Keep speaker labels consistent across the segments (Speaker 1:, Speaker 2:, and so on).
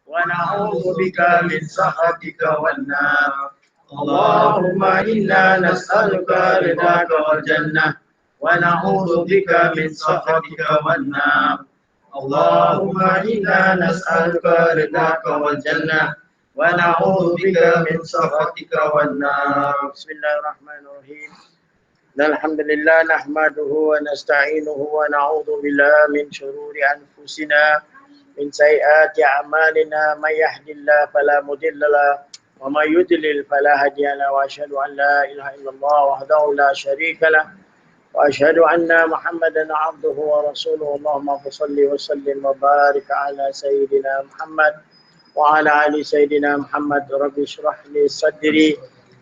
Speaker 1: ونعوذ بك من سخطك والنار اللهم إنا نسألك رضاك والجنة ونعوذ بك من سخطك والنار اللهم إنا نسألك رضاك والجنة ونعوذ بك من سخطك والنار بسم الله الرحمن الرحيم الحمد لله نحمده ونستعينه ونعوذ بالله من شرور أنفسنا من سيئات أعمالنا من يهد الله فلا مضل له ومن يضلل فلا هادي له وأشهد أن لا إله إلا الله وحده لا شريك له وأشهد أن محمدا عبده ورسوله اللهم صل وسلم وبارك على سيدنا محمد وعلى آل سيدنا محمد رب اشرح لي صدري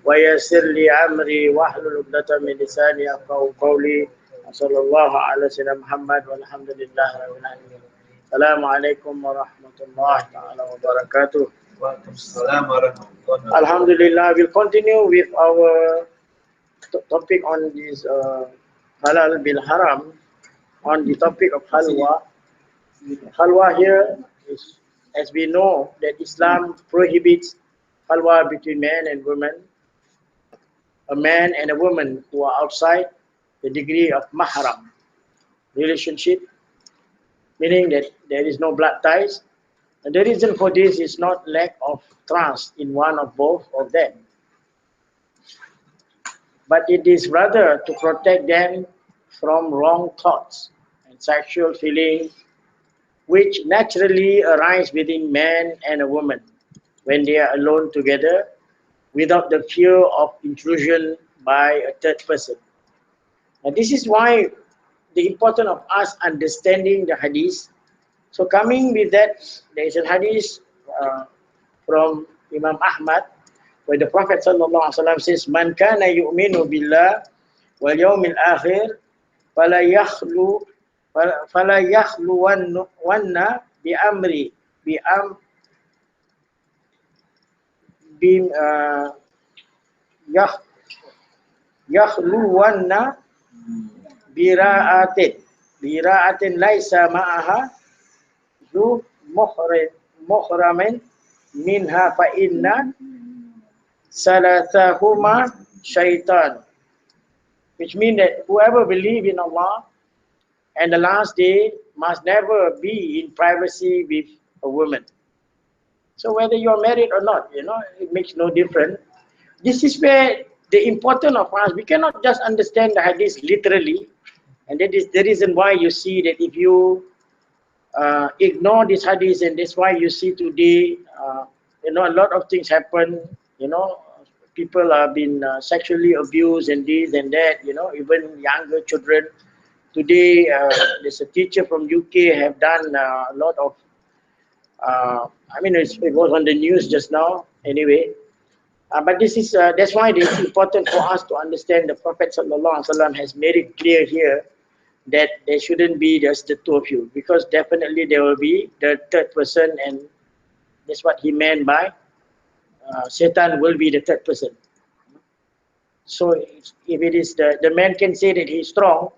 Speaker 1: ويسر لي أمري واحلل عقدة من لساني يفقهوا قولي صلى الله على سيدنا محمد والحمد لله رب العالمين السلام عليكم ورحمة الله تعالى وبركاته. Alhamdulillah, we'll continue with our topic on this halal bil haram, on the topic of halwa. Halwa here is, as we know, that Islam prohibits halwa between men and women, a man and a woman who are outside the degree of mahram relationship, meaning that there is no blood ties. And the reason for this is not lack of trust in one of both of them, but it is rather to protect them from wrong thoughts and sexual feelings which naturally arise within man and a woman when they are alone together without the fear of intrusion by a third person. And this is why the importance of us understanding the hadith. So coming with that, there is a hadith from Imam Ahmad where the Prophet ﷺ says, "Man kana yu'minu billah wal yawmil akhir fala yakhluwanna bi amri yakhluwanna bira'atin laisa ma'aha zu muhramin minha fa inna salathahuma shaitan," which means that whoever believes in Allah and the last day must never be in privacy with a woman. So whether you are married or not, it makes no difference. This is where the importance of us, we cannot just understand the hadith literally, and that is the reason why you see that if you ignore this hadith, and that's why you see today, a lot of things happen, people are being sexually abused and this and that, even younger children. Today, there's a teacher from UK have done a lot of, it was on the news just now, anyway. But this is that's why it is important for us to understand the Prophet ﷺ has made it clear here that there shouldn't be just the two of you, because definitely there will be the third person, and that's what he meant by Satan will be the third person. So if it is the man can say that he's strong,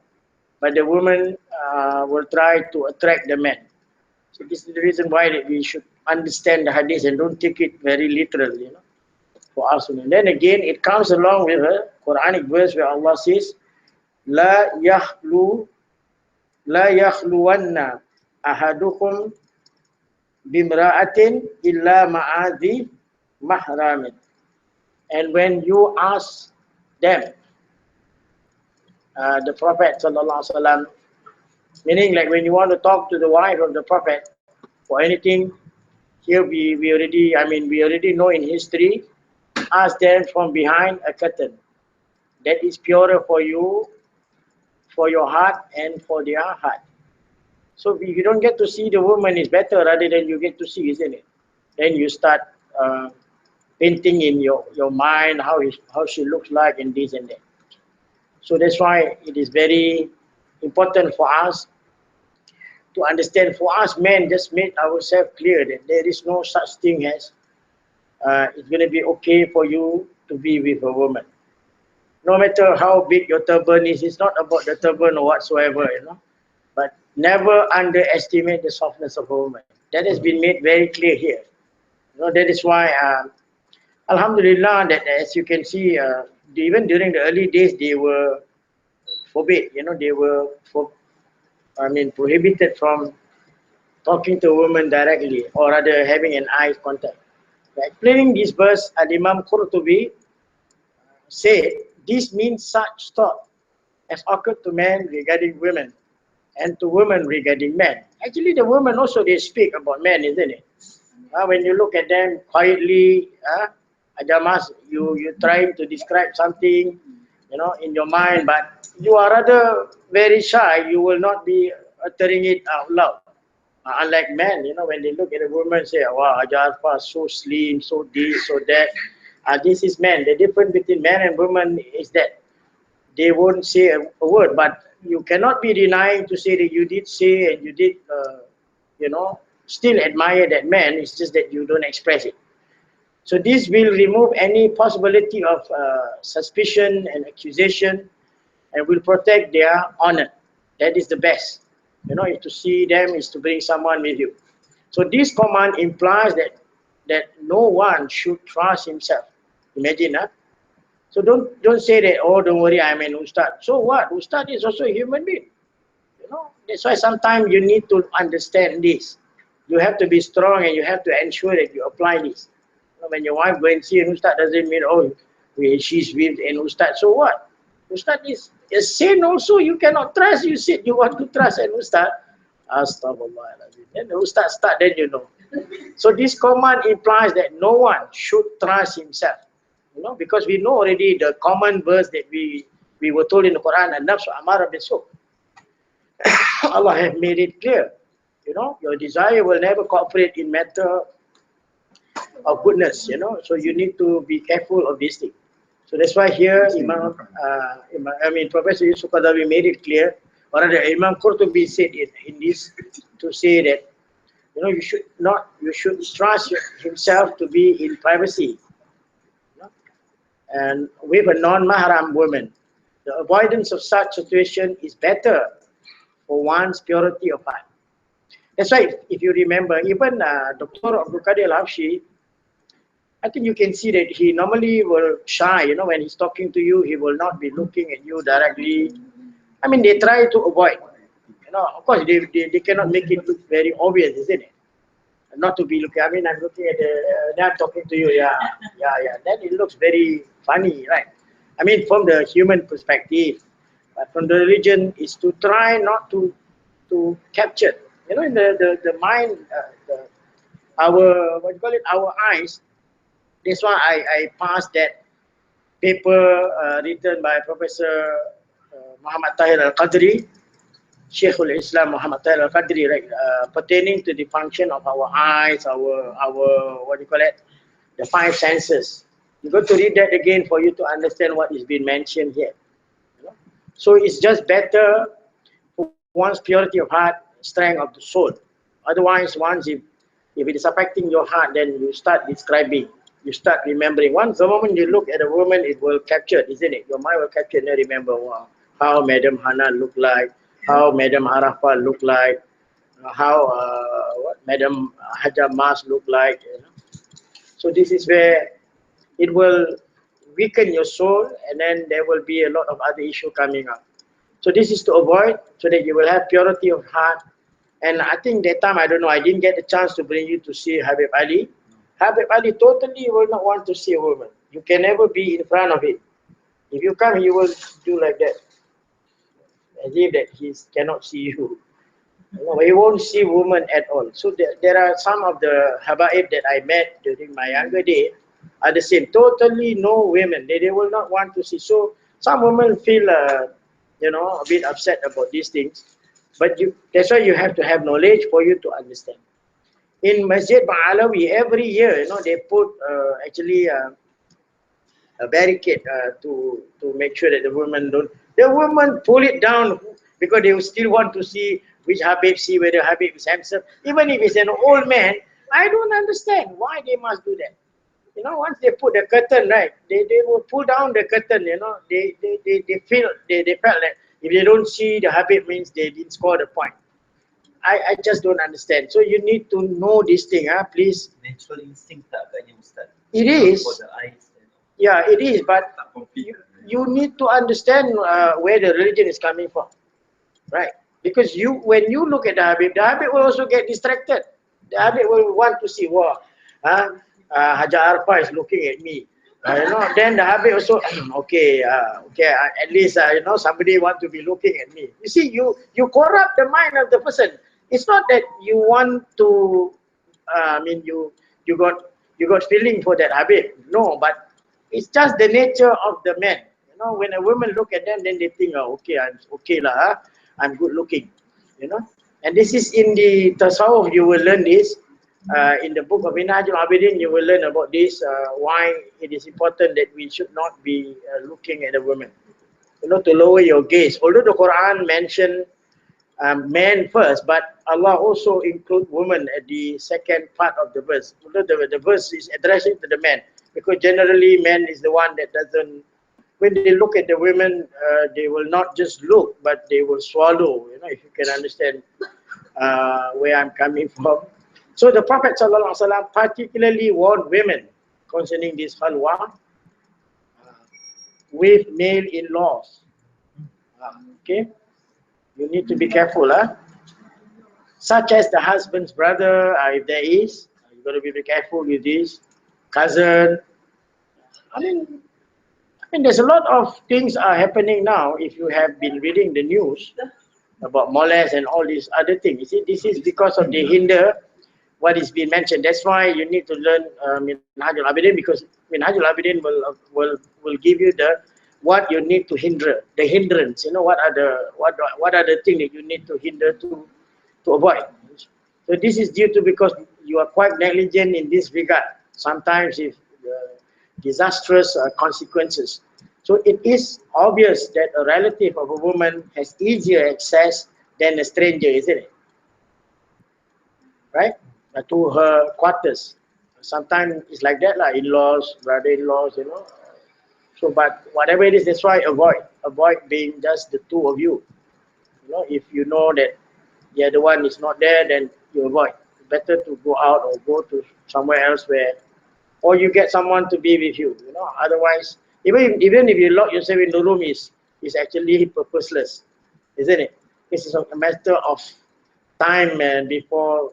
Speaker 1: but the woman will try to attract the man. So this is the reason why that we should understand the hadith and don't take it very literally, for us. And then again, it comes along with a Quranic verse where Allah says, "La yakhluwanna ahadukum bimra'atin illa ma'adhi mahramin." And when you ask them, the Prophet ﷺ, meaning like when you want to talk to the wife of the Prophet for anything, here we already know in history, ask them from behind a curtain. That is purer for you, for your heart and for their heart. So if you don't get to see the woman, is better rather than you get to see, isn't it? Then you start painting in your mind how she looks like and this and that. So that's why it is very important for us to understand. For us men, just make ourselves clear that there is no such thing as it's going to be okay for you to be with a woman. No matter how big your turban is, it's not about the turban or whatsoever, but never underestimate the softness of a woman.
Speaker 2: That has been made very clear here. That is why, Alhamdulillah, that as you can see, even during the early days, they were forbid. They were prohibited from talking to a woman directly, or rather having an eye contact. Explaining this verse, Al-Imam Qurtubi said, this means such thought as occurred to men regarding women, and to women regarding men. Actually, the women also, they speak about men, isn't it? When you look at them quietly, Adamas, you trying to describe something, in your mind, but you are rather very shy. You will not be uttering it out loud. Unlike men, when they look at a woman, say, wow, Ajarfa, so slim, so this, so that. This is men. The difference between men and women is that they won't say a word, but you cannot be denying to say that you did say and you did, still admire that man. It's just that you don't express it. So this will remove any possibility of suspicion and accusation, and will protect their honor. That is the best. Is to see them, is to bring someone with you. So this command implies that no one should trust himself. Imagine, huh? So don't say that, oh, don't worry, I'm an Ustad. So what? Ustad is also a human being. That's why sometimes you need to understand this. You have to be strong, and you have to ensure that you apply this. When your wife go and see an Ustad, doesn't mean, oh, she's with an Ustad. So what? Ustad is a sin also. You cannot trust. You said you want to trust an Ustad. Astaghfirullah. Then the Ustad start, then you know. So this command implies that no one should trust himself. Because we know already the common verse that we were told in the Quran, an-nafsu amara bisu. Allah has made it clear. Your desire will never cooperate in matter of goodness. So you need to be careful of this thing. So that's why here Professor Yusuf Qadawi made it clear, or rather Imam Qurtubi said it in this, to say that you should trust himself to be in privacy, and with a non-mahram woman. The avoidance of such situation is better for one's purity of heart. That's why, if you remember, even Dr. Abdul Qadir Al-Hafshi, I think you can see that he normally will shy, when he's talking to you, he will not be looking at you directly. They try to avoid. Of course, they cannot make it look very obvious, isn't it? Not to be looking, I'm looking at now I'm talking to you, yeah. Then it looks very funny, right? From the human perspective. But from the religion is to try not to capture, in the mind, our eyes. That's why I passed that paper written by Professor Muhammad Tahir Al-Qadri, Sheikh al-Islam Muhammad Tahir Al-Qadri, right, pertaining to the function of our eyes, our the five senses. You got to read that again for you to understand what is being mentioned here. So it's just better for one's purity of heart, strength of the soul. Otherwise, if it is affecting your heart, then you start describing, you start remembering. Once the moment you look at a woman, it will capture, isn't it? Your mind will capture and remember, wow, how Madam Hana looked like, how Madam Arafah looked like, how Madam Hajar Mas looked like. So this is where it will weaken your soul, and then there will be a lot of other issues coming up. So this is to avoid, so that you will have purity of heart. And I think that time, I don't know, I didn't get the chance to bring you to see Habib Ali. Habib Ali totally will not want to see a woman. You can never be in front of him. If you come, he will do like that, as if that he cannot see you. He won't see women at all. So there are some of the Habaib that I met during my younger day are the same. Totally no women. They will not want to see. So some women feel, a bit upset about these things. But that's why you have to have knowledge for you to understand. In Masjid Ba'alawi, every year, they put actually a barricade to make sure that the women don't. The women pull it down because they still want to see which Habib, see whether Habib is handsome. Even if it's an old man, I don't understand why they must do that. Once they put the curtain, right, they will pull down the curtain. They felt that if they don't see the Habib, means they didn't score the point. I just don't understand. So you need to know this thing, please.
Speaker 1: Natural instinct tak agaknya Ustaz?
Speaker 2: It is.
Speaker 1: For the eyes.
Speaker 2: Yeah, it is, but you need to understand where the religion is coming from, right? Because when you look at the Habib will also get distracted. The Habib will want to see, wow, Hajar Arfah is looking at me. Then the Habib also, okay, at least somebody want to be looking at me. You see, you corrupt the mind of the person. It's not that you want to, you got feeling for that Habib. No, but it's just the nature of the man. When a woman look at them, then they think, oh, okay, I'm okay lah, I'm good looking, And this is in the Tasawwuf, you will learn this. In the book of Minhajul Abidin, you will learn about this, why it is important that we should not be looking at a woman. To lower your gaze. Although the Quran mentioned men first, but Allah also include women at the second part of the verse. Although the verse is addressing to the men, because generally man is the one that doesn't, when they look at the women, they will not just look, but they will swallow, if you can understand where I'm coming from. So the Prophet ﷺ particularly warned women concerning this halwa with male in-laws. Okay, you need to be careful, such as the husband's brother, if there is, you got to be very careful with this cousin. I mean, there's a lot of things are happening now. If you have been reading the news about molest and all these other things, you see, this is because of the hinder what is being mentioned. That's why you need to learn Minhajul Abidin, because Minhajul Abidin will give you the what you need to hinder, the hindrance. What are the things that you need to hinder to avoid. So this is due to because you are quite negligent in this regard. Sometimes if disastrous consequences. So it is obvious that a relative of a woman has easier access than a stranger, isn't it? Right? To her quarters. Sometimes it's like that, like in-laws, brother-in-laws, So, but whatever it is, that's why avoid being just the two of you. If you know that the other one is not there, then you avoid. Better to go out or go to somewhere else where, or you get someone to be with you. Otherwise, even if you lock yourself in the room, is actually purposeless, isn't it? This is a matter of time, and before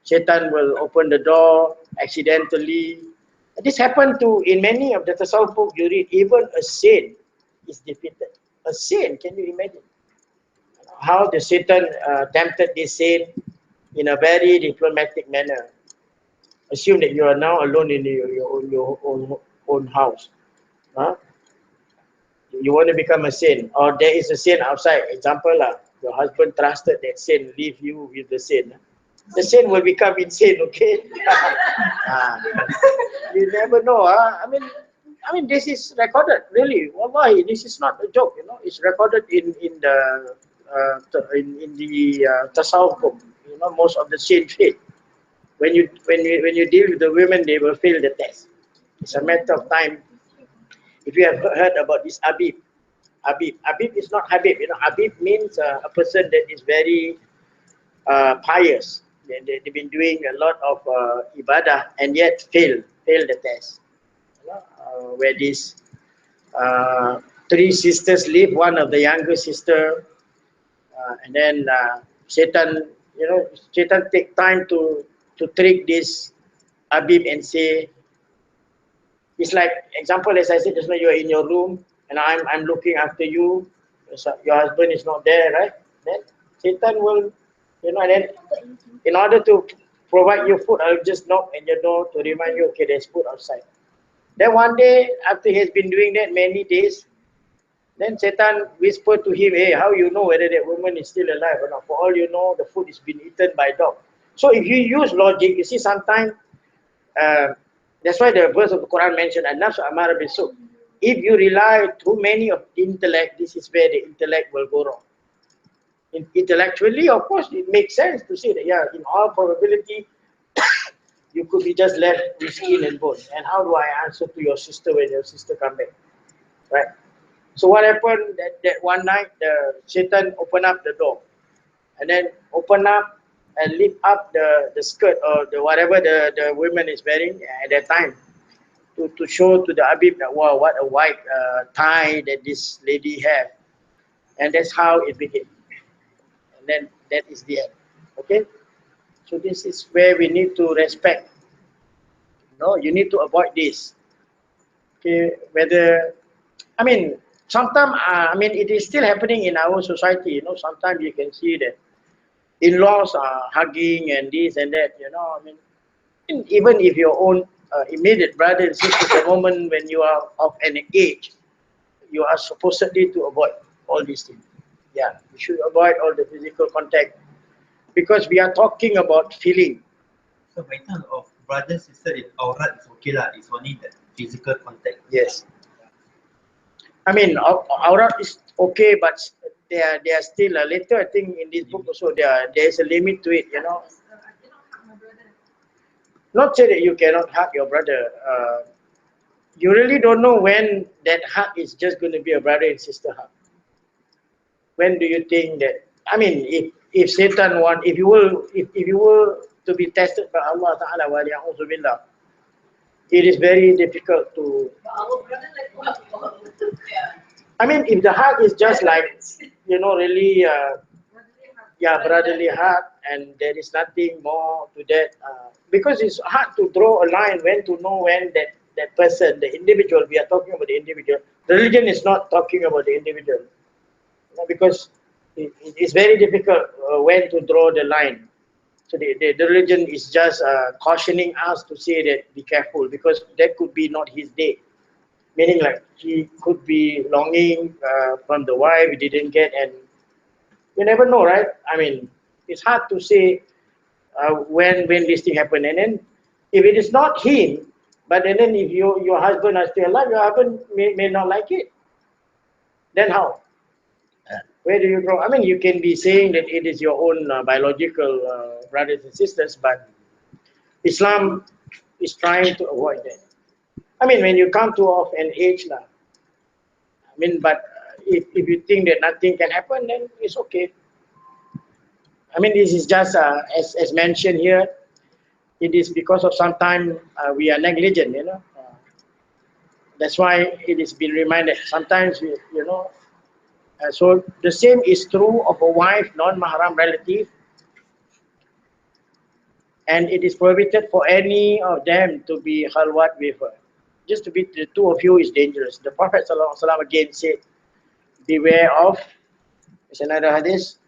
Speaker 2: Shaitan will open the door accidentally. This happened in many of the Tasawwuf books you read. Even a saint is defeated. A saint, can you imagine how the Satan tempted this saint in a very diplomatic manner? Assume that you are now alone in your own house. You want to become a saint, or there is a saint outside. Example, your husband trusted that saint, leave you with the saint. The saint will become insane, okay? You never know. I mean, this is recorded, really. Wallahi, this is not a joke. It's recorded in the Tasawwuf book. Most of the saint faith. When you deal with the women, they will fail the test. It's a matter of time. If you have heard about this Habib is not Habib. Habib means a person that is very pious. They've been doing a lot of ibadah and yet fail the test. Where these three sisters live, one of the younger sister, and then Satan take time to trick this Habib and say, it's like, example, as I said just now, you are in your room and I'm looking after you. Your husband is not there, right? Then Satan will, and then in order to provide you food, I'll just knock at your door to remind you, okay, there's food outside. Then one day, after he has been doing that many days, then Satan whispered to him, hey, how you know whether that woman is still alive or not? For all you know, the food is been eaten by dog. So if you use logic, you see sometimes, that's why the verse of the Quran mentioned, an-nafs amara bisu. If you rely too many of intellect, this is where the intellect will go wrong. Intellectually, of course, it makes sense to say that, yeah, in all probability, you could be just left with skin and bones. And how do I answer to your sister when your sister come back? Right? So what happened that one night, the Satan opened up the door. and then open up and lift up the skirt or the whatever the woman is wearing at that time to show to the Habib that wow, what a white tie that this lady have, and that's how it became. And then that is the end. Okay, so this is where we need to respect. No, you need to avoid this. Okay, whether I mean sometimes I mean it is still happening in our society. You know, sometimes you can see that in-laws are hugging and this and that. You know, I mean even if your own immediate brother and sister, the moment when you are of an age, you are supposedly to avoid all these things. Yeah, you should avoid all the physical contact because we are talking about feeling.
Speaker 1: So by terms of brother sister, if aurat is okay lah. It's only the physical contact.
Speaker 2: Yes. I mean, aurat is okay, but there are still later. I think in this book also there is a limit to it. You know, not say that you cannot hug your brother. You really don't know when that hug is just going to be a brother and sister hug. When do you think that? I mean, if Satan want, if you were to be tested by Allah Taala, wa ya'udhu billah, it is very difficult to. I mean, if the heart is just like, you know, really, yeah, brotherly heart, and there is nothing more to that, because it's hard to draw a line when to know when that person, the individual, we are talking about the individual. The religion is not talking about the individual, you know, because it's very difficult when to draw the line. So the religion is just cautioning us to say that be careful because that could be not his day. Meaning like he could be longing from the wife he didn't get, and you never know, right? I mean, it's hard to say when this thing happened. And then if it is not him, but then if your husband is still alive, your husband may not like it. Then how? Where do you draw? I mean, you can be saying that it is your own biological brothers and sisters, but Islam is trying to avoid that. I mean, when you come to of an age now, I mean, but if you think that nothing can happen, then it's okay. I mean, this is just as mentioned here. It is because of sometimes we are negligent, you know. That's why it is been reminded. Sometimes we, you know. So the same is true of a wife, non-mahram relative, and it is prohibited for any of them to be khalwat with her. Just to be the two of you is dangerous. The Prophet ﷺ again said, beware of, there's another hadith,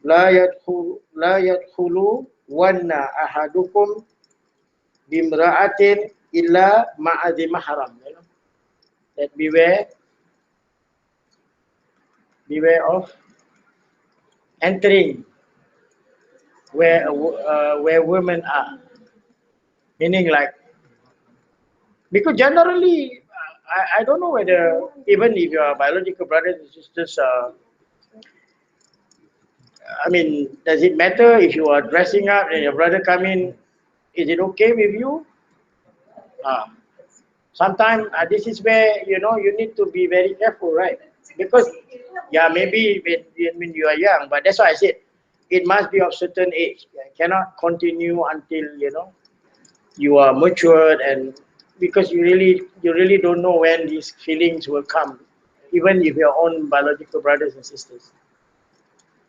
Speaker 2: لا يدخل wanna ahadukum bimra'atin illa ma'adhi mahram. You know? That beware of entering where women are. Meaning like, because generally, I don't know whether even if you are biological brothers and sisters, I mean, does it matter if you are dressing up and your brother come in? Is it okay with you? Sometimes this is where, you know, you need to be very careful, right? Because yeah, maybe when you are young, but that's why I said it must be of certain age. You cannot continue until, you know, you are matured, and because you really don't know when these feelings will come, even if your own biological brothers and sisters.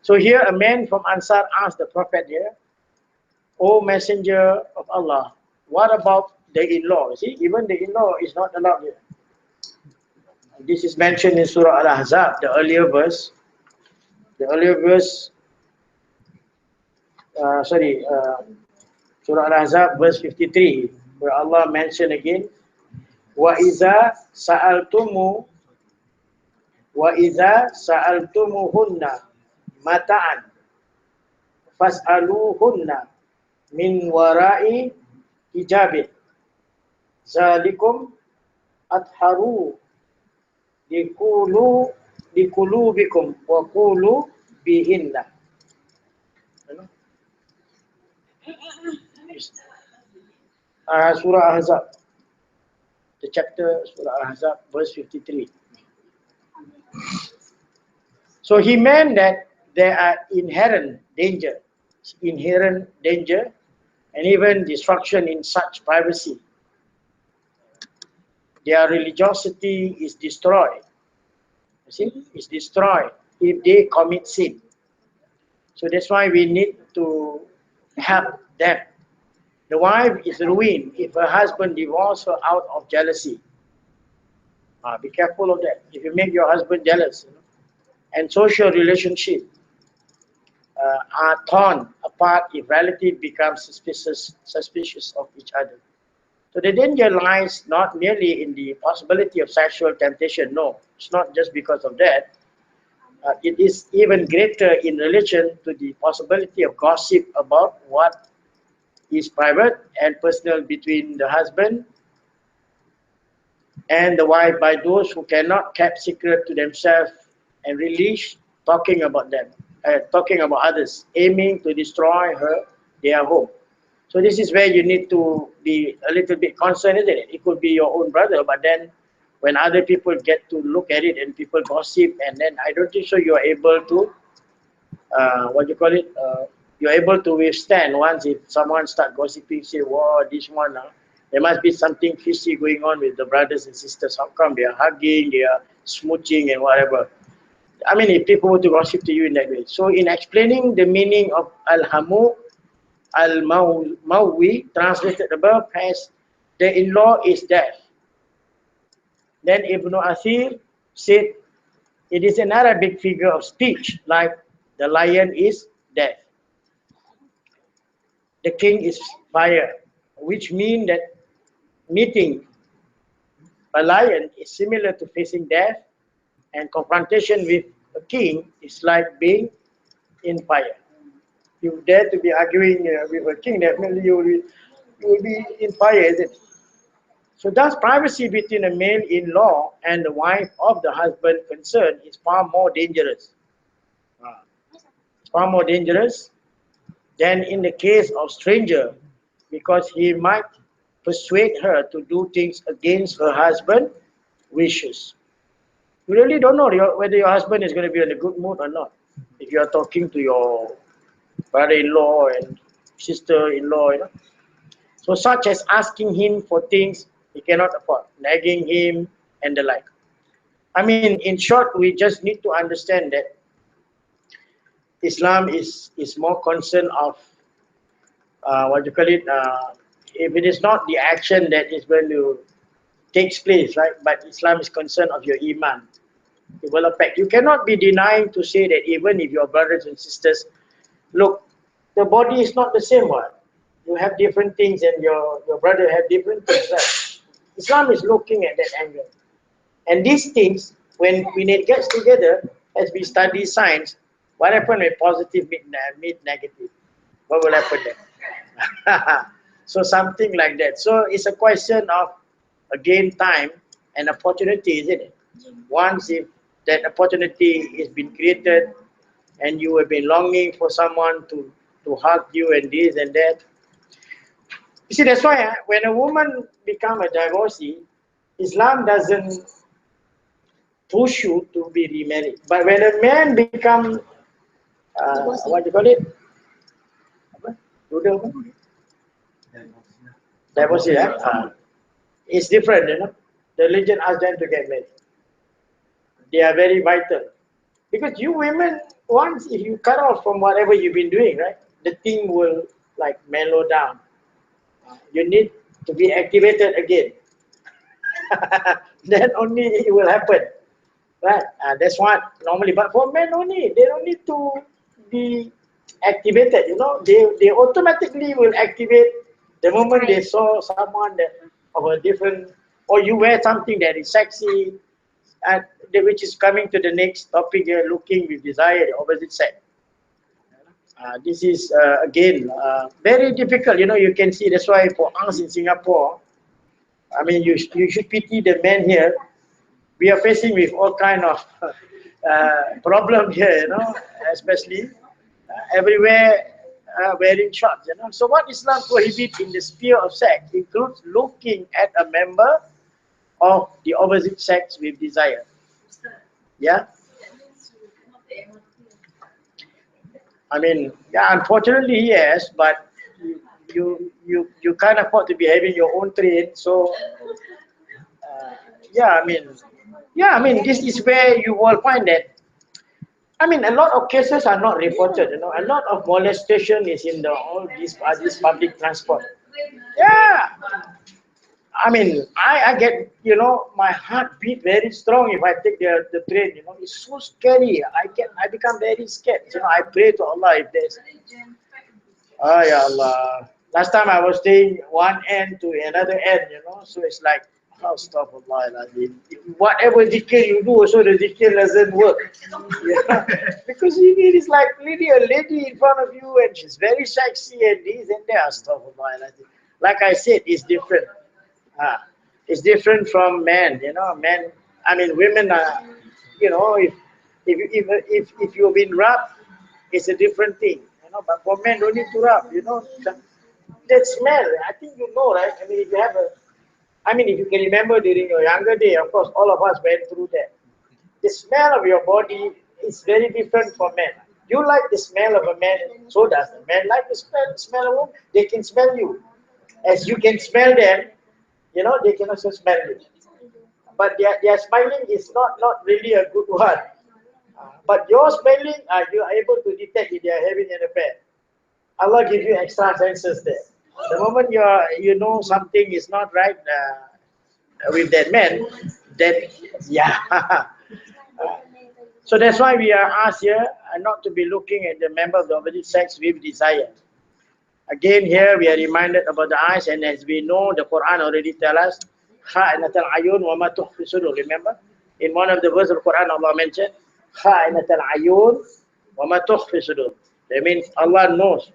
Speaker 2: So here a man from Ansar asked the Prophet here, O Messenger of Allah, what about the in-law? See, even the in-law is not allowed here. This is mentioned in Surah Al-Ahzab, the earlier verse. The earlier verse, Surah Al-Ahzab, verse 53, where Allah mentioned again, وَإِذَا سَأَلْتُمُهُنَّ مَتَعًا فَاسْأَلُوهُنَّ مِنْ وَرَاءِ حِجَابٍ ذَلِكُمْ أَطْهَرُ لِقُلُوبِكُمْ وَقُولُوا بِهِنَّ. Surah Al-Ahzab, the chapter Surah Al-Ahzab, verse 53. So he meant that there are inherent danger, and even destruction in such privacy. Their religiosity is destroyed. You see, is destroyed if they commit sin. So that's why we need to help them. The wife is ruined if her husband divorces her out of jealousy. Be careful of that. If you make your husband jealous, and social relationship are torn apart if relatives become suspicious of each other. So the danger lies not merely in the possibility of sexual temptation. No, it's not just because of that. It is even greater in relation to the possibility of gossip about what is private and personal between the husband and the wife by those who cannot keep secret to themselves and relish talking about them, talking about others, aiming to destroy their home. So this is where you need to be a little bit concerned, isn't it? It could be your own brother, but then when other people get to look at it and people gossip, and then I don't think so you are able to, you're able to withstand once if someone start gossiping, say, wow, this one, there must be something fishy going on with the brothers and sisters. How come they are hugging, they are smooching and whatever? I mean, if people were to gossip to you in that way. So in explaining the meaning of Al-Hamu, Al-Mawi, translated above, as the in-law is deaf. Then Ibn Athir said, it is an Arabic figure of speech, like the lion is deaf. The king is fire, which means that meeting a lion is similar to facing death, and confrontation with a king is like being in fire. You dare to be arguing with a king, definitely you will be in fire, isn't it? So thus privacy between a male in-law and the wife of the husband concerned is far more dangerous. It's far more dangerous than in the case of stranger, because he might persuade her to do things against her husband's wishes. You really don't know whether your husband is going to be in a good mood or not. If you are talking to your brother-in-law and sister-in-law, So such as asking him for things he cannot afford, nagging him and the like. I mean, in short, we just need to understand that Islam is more concerned of, if it is not the action that is going to takes place, right? But Islam is concerned of your iman. It will affect. You cannot be denying to say that even if your brothers and sisters, look, the body is not the same one. You have different things and your brother have different things, right? Islam is looking at that angle. And these things, when it gets together, as we study science, what happens when positive meet negative? What will happen then? So something like that. So it's a question of, again, time and opportunity, isn't it? Once if that opportunity has been created and you have been longing for someone to hug you and this and that. You see, that's why when a woman becomes a divorcee, Islam doesn't push you to be remarried. But when a man becomes, what do you call it? Divorcee, it's different, The religion asks them to get married. They are very vital. Because you women, once if you cut off from whatever you've been doing, right, the thing will like mellow down. You need to be activated again. Then only it will happen. Right? That's what normally. But for men only, they don't need to be activated. They automatically will activate the moment they saw someone that of a different, or you wear something that is sexy, and which is coming to the next topic here, looking with desire, the opposite sex. This is again very difficult. You can see that's why for us in Singapore, I mean, you should pity the men here. We are facing with all kind of problem here, especially everywhere wearing shorts, So what Islam prohibits in the sphere of sex includes looking at a member of the opposite sex with desire. Yeah. I mean, yeah, unfortunately, yes, but you can't afford to be having your own train. So, uh, yeah, I mean, this is where you will find that. I mean, a lot of cases are not reported. You know, a lot of molestation is in the all these public transport. Yeah, I mean, I get, my heart beat very strong if I take the train. You know, it's so scary. I become very scared. You know, I pray to Allah if there's. Oh ya Allah. Last time I was staying one end to another end. You know, so it's like, oh, stop Allah. Whatever zikir you do, also the zikir doesn't work. Yeah. Because it is like really a lady in front of you and she's very sexy and this and that. Stop Allah. Like I said, it's different. Ah, it's different from men. You know, men. I mean, women are. You know, if you've been rough, it's a different thing. You know, but for men, don't need to rub. You know, that smell. I think you know, right? I mean, if you have a. I mean, if you can remember during your younger day, of course, all of us went through that. The smell of your body is very different for men. You like the smell of a man, so does the man like the smell of a woman. They can smell you, as you can smell them. You know, they can also smell you. But their smiling is not really a good one. But your smiling, you are able to detect if they are having an affair. Allah gives you extra senses there. The moment you know something is not right with that man, then yeah. So that's why we are asked here not to be looking at the member of the opposite sex with desire. Again, here we are reminded about the eyes, and as we know, the Quran already tells us, "Kha'inatul ayun wa ma tukhfi sudur." Remember, in one of the verses of the Quran, Allah mentioned, "Kha'inatul ayun wa ma tukhfi sudur." That means Allah knows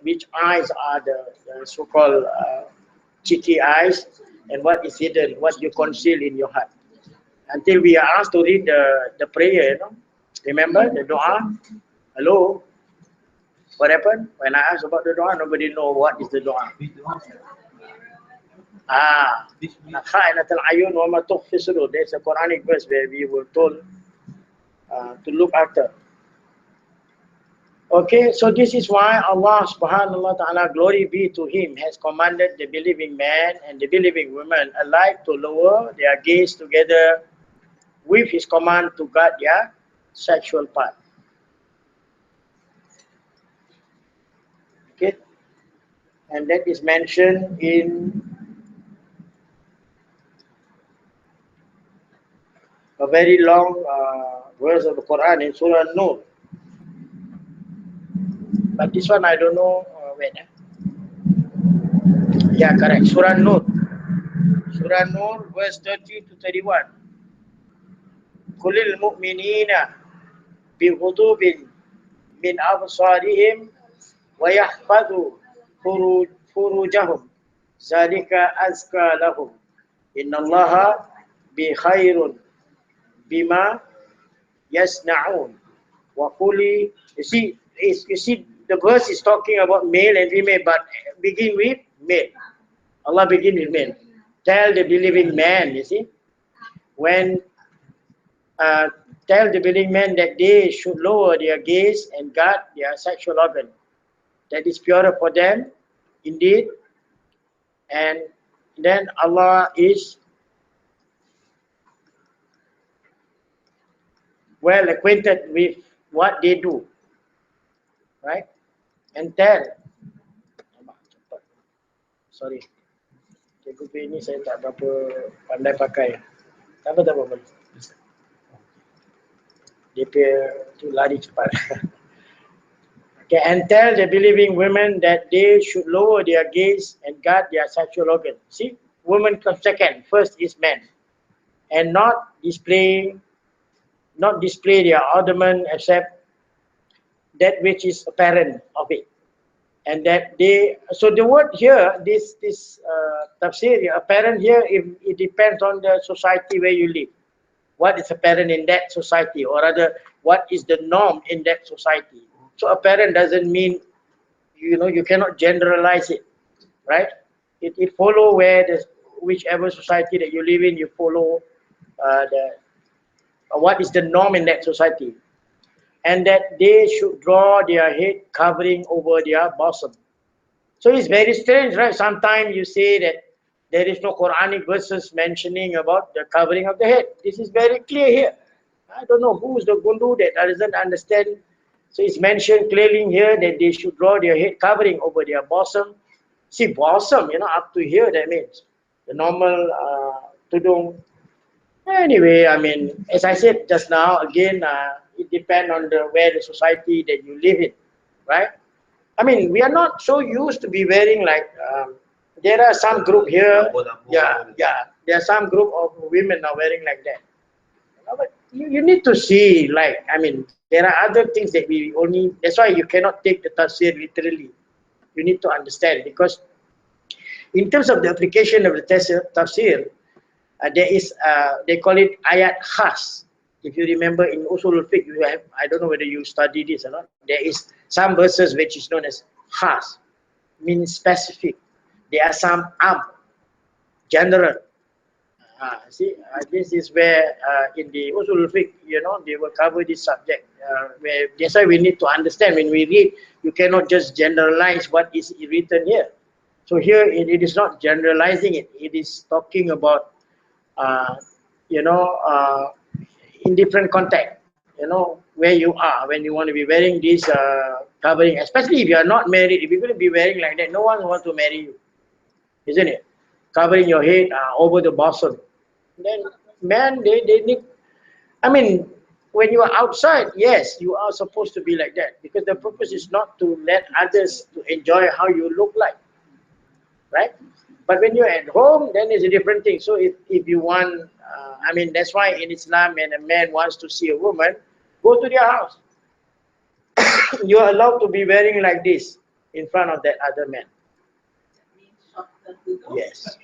Speaker 2: which eyes are the so-called cheeky eyes, and what is hidden, what you conceal in your heart. Until we are asked to read the prayer, remember the dua. Hello. What happened? When I asked about the dua, nobody know what is the dua. Kha'inatul ayun wa ma tukhfi sudur. There's a Quranic verse where we were told to look after. Okay, so this is why Allah subhanahu wa ta'ala, glory be to Him, has commanded the believing man and the believing woman alike to lower their gaze together with His command to guard their sexual part. Okay, and that is mentioned in a very long verse of the Quran in Surah Nur. But this one I don't know when. Yeah, correct. Surah Nur. Surah Nur, verse 30 to 31. Kulil mu'minina bighudubin min absarihim wa yahfadhu furujahum. Zalika azka lahum. Inna Allaha bi khairun bima yasna'un. Wa quli. You see, the verse is talking about male and female, but begin with male. Allah begin with male. Tell the believing man, you see, when tell the believing men that they should lower their gaze and guard their sexual organ. That is purer for them, indeed. And then Allah is well acquainted with what they do, right? And tell. Sorry, cikgu ini saya tak berapa pandai pakai. Tak apa. Dia tu lari cepat. Okay, and tell the believing women that they should lower their gaze and guard their sexual organ. See, women come second. First is men, and not display their ornament except that which is apparent of it, and that they. So the word here, this tafsir, apparent here, it depends on the society where you live. What is apparent in that society, or rather, what is the norm in that society? So apparent doesn't mean, you cannot generalize it, right? It follow whichever society that you live in, you follow what is the norm in that society. and that they should draw their head covering over their bosom. So it's very strange, right? Sometimes you say that there is no Quranic verses mentioning about the covering of the head. This is very clear here. I don't know who is the Gundu that doesn't understand. So it's mentioned clearly here that they should draw their head covering over their bosom. See, bosom, up to here, that means the normal tudung. Anyway, I mean, as I said just now, again, it depends on where the society that you live in, right? I mean, we are not so used to be wearing like, there are some group here, there are some group of women are wearing like that. But you need to see, like, I mean, there are other things that we only, that's why you cannot take the tafsir literally. You need to understand, because in terms of the application of the tafsir, there is, they call it ayat khas. If you remember in Usul al-Fiqh, you have, I don't know whether you study this or not, there is some verses which is known as khas, means specific. There are some general. See, this is where in the Usul al-Fiqh, they will cover this subject. Where that's why we need to understand when we read, you cannot just generalize what is written here. So here it is not generalizing it. It is talking about, in different context, where you are when you want to be wearing this covering, especially if you are not married. If you're going to be wearing like that, no one wants to marry you, isn't it? Covering your head over the bosom. Then man, they need, I mean, when you are outside, yes, you are supposed to be like that, because the purpose is not to let others to enjoy how you look like, right? But when you're at home, then it's a different thing. So if you want, I mean, that's why in Islam, when a man wants to see a woman, go to their house. You are allowed to be wearing like this in front of that other man. Yes.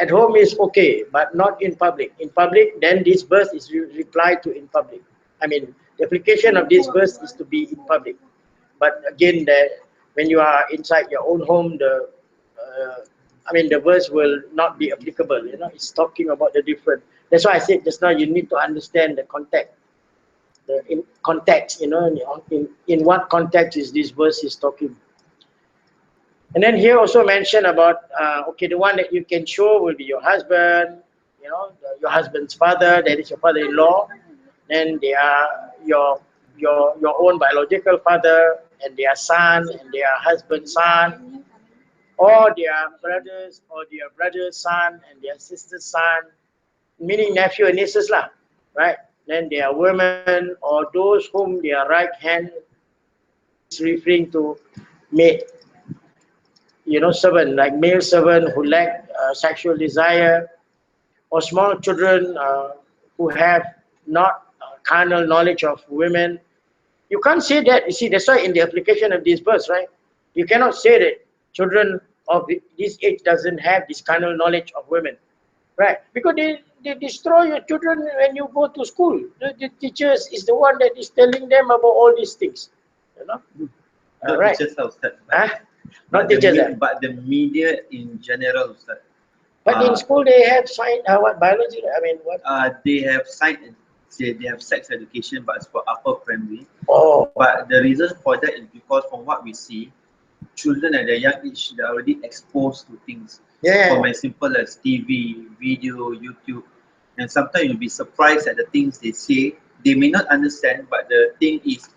Speaker 2: At home is okay, but not in public. In public, then this verse is replied to in public. I mean, the application of this verse is to be in public. But again, when you are inside your own home, the verse will not be applicable. It's talking about the different. That's why I said just now, you need to understand the context. In context, in what context is this verse is talking. And then here also mention about, okay, the one that you can show will be your husband, your husband's father, that is your father-in-law. Then they are your own biological father, and their son, and their husband's son, or their brothers, or their brother's son, and their sister's son, meaning nephew and nieces lah, right? Then they are women, or those whom their right hand is referring to maid. Servant, like male servant who lack sexual desire, or small children who have not carnal knowledge of women. You can't say that. You see, that's why in the application of this verse, right? You cannot say that children of this age doesn't have this carnal knowledge of women, right? Because they destroy your children when you go to school. The teachers is the one that is telling them about all these things,
Speaker 1: Not teachers, Ustaz.
Speaker 2: Not teachers,
Speaker 1: but the media in general, Ustaz.
Speaker 2: But in school they have science, what, biology? I mean, what?
Speaker 1: They have science. They have sex education, but it's for upper primary.
Speaker 2: Oh.
Speaker 1: But the reason for that is because from what we see, children at a young age, they're already exposed to things.
Speaker 2: Yeah.
Speaker 1: From as simple as TV, video, YouTube. And sometimes you'll be surprised at the things they say. They may not understand, but the thing is,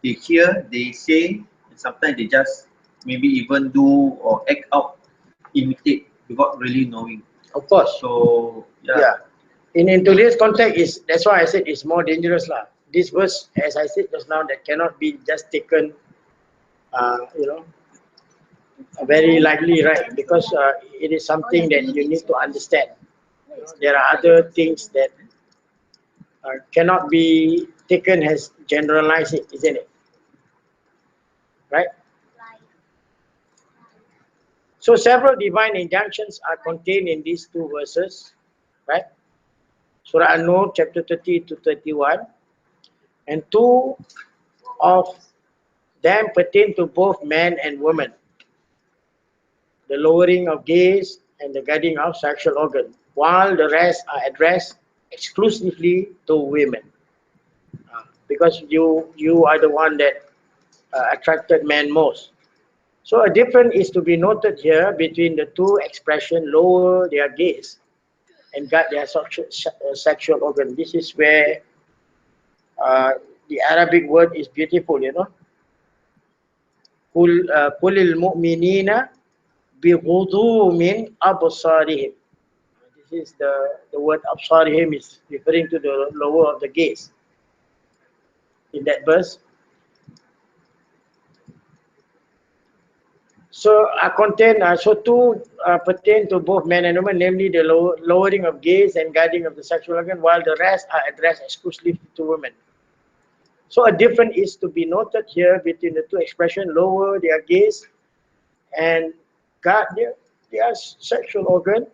Speaker 1: they hear, they say, and sometimes they just maybe even do or act out, imitate, without really knowing.
Speaker 2: Of course.
Speaker 1: So,
Speaker 2: yeah. In today's context, that's why I said it's more dangerous lah. This verse, as I said just now, that cannot be just taken, very lightly, right? Because it is something that you need to understand. There are other things that cannot be taken as generalizing, isn't it? Right? So several divine injunctions are contained in these two verses, right? Surah An-Nur, chapter 30 to 31, and two of them pertain to both men and women: the lowering of gaze and the guarding of sexual organ, while the rest are addressed exclusively to women. because you are the one that attracted men most. So a difference is to be noted here between the two expressions: lower their gaze and guard their sexual organ. This is where the Arabic word is beautiful, you know. Kulil mu'minina bighudhu min absarihim. This is the word absarihim is referring to the lower of the gaze in that verse. So so two pertain to both men and women, namely the lowering of gaze and guarding of the sexual organ, while the rest are addressed exclusively to women. So a difference is to be noted here between the two expressions: lower their gaze and guard their sexual organ.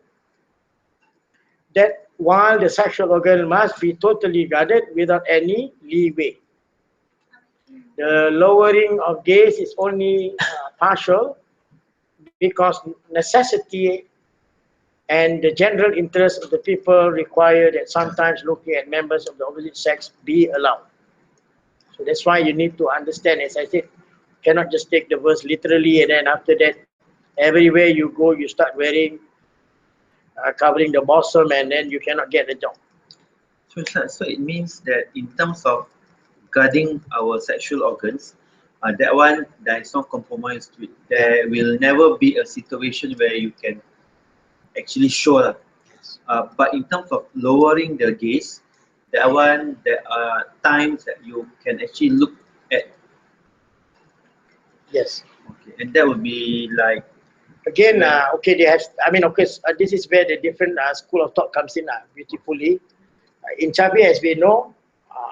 Speaker 2: That while the sexual organ must be totally guarded without any leeway. The lowering of gaze is only partial, because necessity and the general interest of the people require that sometimes looking at members of the opposite sex be allowed. So that's why you need to understand, as I said, cannot just take the verse literally and then after that, everywhere you go, you start wearing, covering the bosom, and then you cannot get the job.
Speaker 1: So it means that in terms of guarding our sexual organs, that one, there is no compromise to it. There will never be a situation where you can actually show that. But in terms of lowering the gaze, that one, there are times that you can actually look at.
Speaker 2: Yes.
Speaker 1: Okay, and that would be like,
Speaker 2: again, okay, they have, I mean, of course, this is where the different school of thought comes in beautifully. In Shafi, as we know,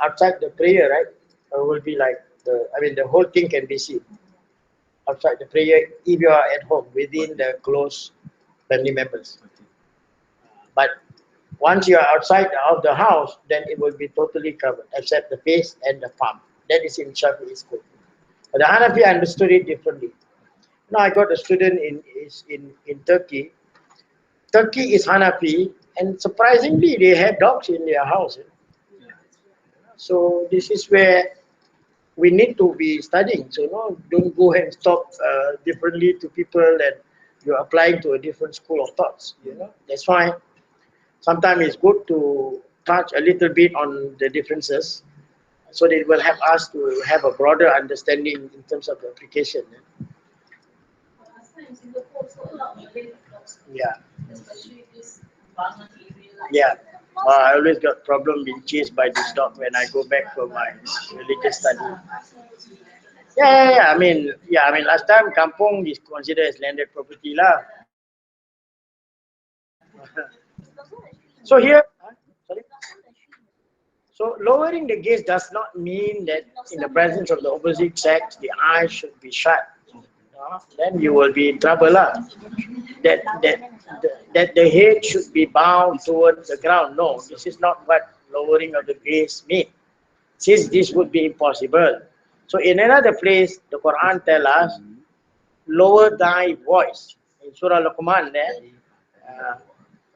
Speaker 2: outside the prayer, right, will be like the whole thing can be seen outside the prayer if you are at home within the close family members. But once you are outside of the house, then it will be totally covered except the face and the palm. That is in Shafi school. But the Hanafi understood it differently. Now I got a student in Turkey. Turkey is Hanafi, and surprisingly, they have dogs in their house. So this is where we need to be studying. So don't go and talk differently to people that you're applying to a different school of thoughts. That's why sometimes it's good to touch a little bit on the differences, so that it will help us to have a broader understanding in terms of the application. Yeah. Yeah. I always got problem being chased by this dog when I go back for my religious study. Yeah. I mean, last time kampung is considered as landed property lah. So here, sorry. So lowering the gaze does not mean that in the presence of the opposite sex, the eyes should be shut. Then you will be in trouble lah. That the head should be bowed towards the ground. No, this is not what lowering of the gaze means. Since this would be impossible. So in another place, the Quran tells us, lower thy voice. In Surah Luqman,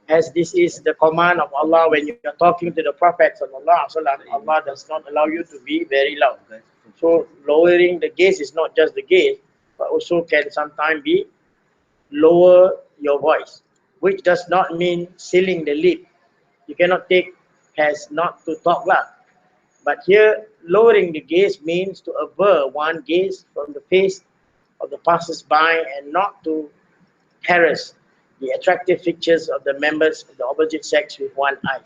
Speaker 2: as this is the command of Allah when you are talking to the Prophet sallallahu alaihi wasallam, Allah does not allow you to be very loud. So lowering the gaze is not just the gaze, but also can sometimes be lower your voice, which does not mean sealing the lip. You cannot take as not to talk lah. But here, lowering the gaze means to avert one gaze from the face of the passers-by and not to harass the attractive features of the members of the opposite sex with one eye.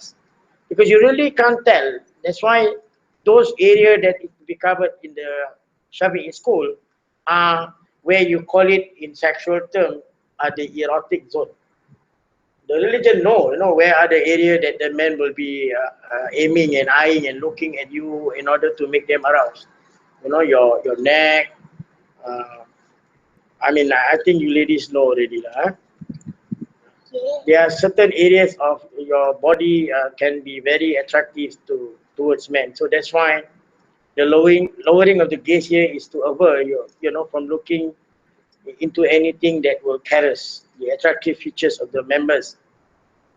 Speaker 2: Because you really can't tell. That's why those areas that it be covered in the Shafi'i school are where you call it in sexual term are the erotic zone. The religion know, where are the area that the men will be aiming and eyeing and looking at you in order to make them aroused. Your neck. I think you ladies know already lah. There are certain areas of your body can be very attractive towards men. So that's why the lowering of the gaze here is to avert from looking into anything that will caress the attractive features of the members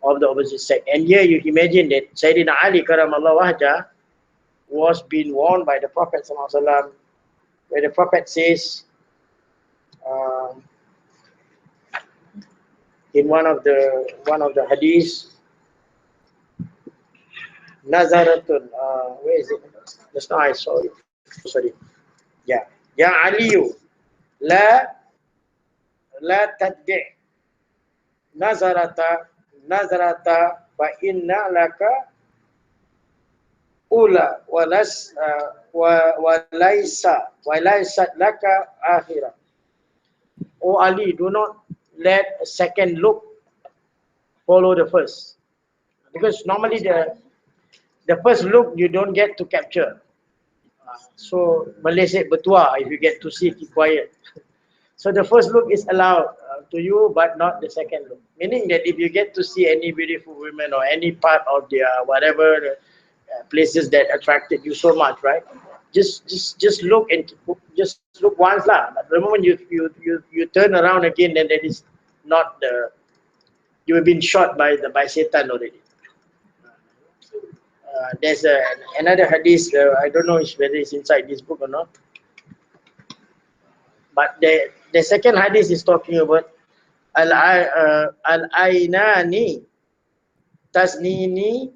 Speaker 2: of the opposite sex. And here you imagine that Sayyidina Ali karamallahu wajhah was being worn by the Prophet ﷺ, where the Prophet says in one of the hadiths, Nazaratun, where is it? Just now I saw it. Sorry. Yeah. Ya Aliyu, la tadbi' nazarata fa inna laka ula wa laysat laka akhirah. O Ali, do not let a second look follow the first, because normally the first look you don't get to capture. So Malay said betua, if you get to see, keep quiet. So the first look is allowed to you, but not the second look. Meaning that if you get to see any beautiful women or any part of their whatever places that attracted you so much, right? Just look and just look once lah. But the moment you turn around again, then that is not you have been shot by Satan already. There's another hadith. I don't know whether it's inside this book or not. But the second hadith is talking about al-ainani tasnini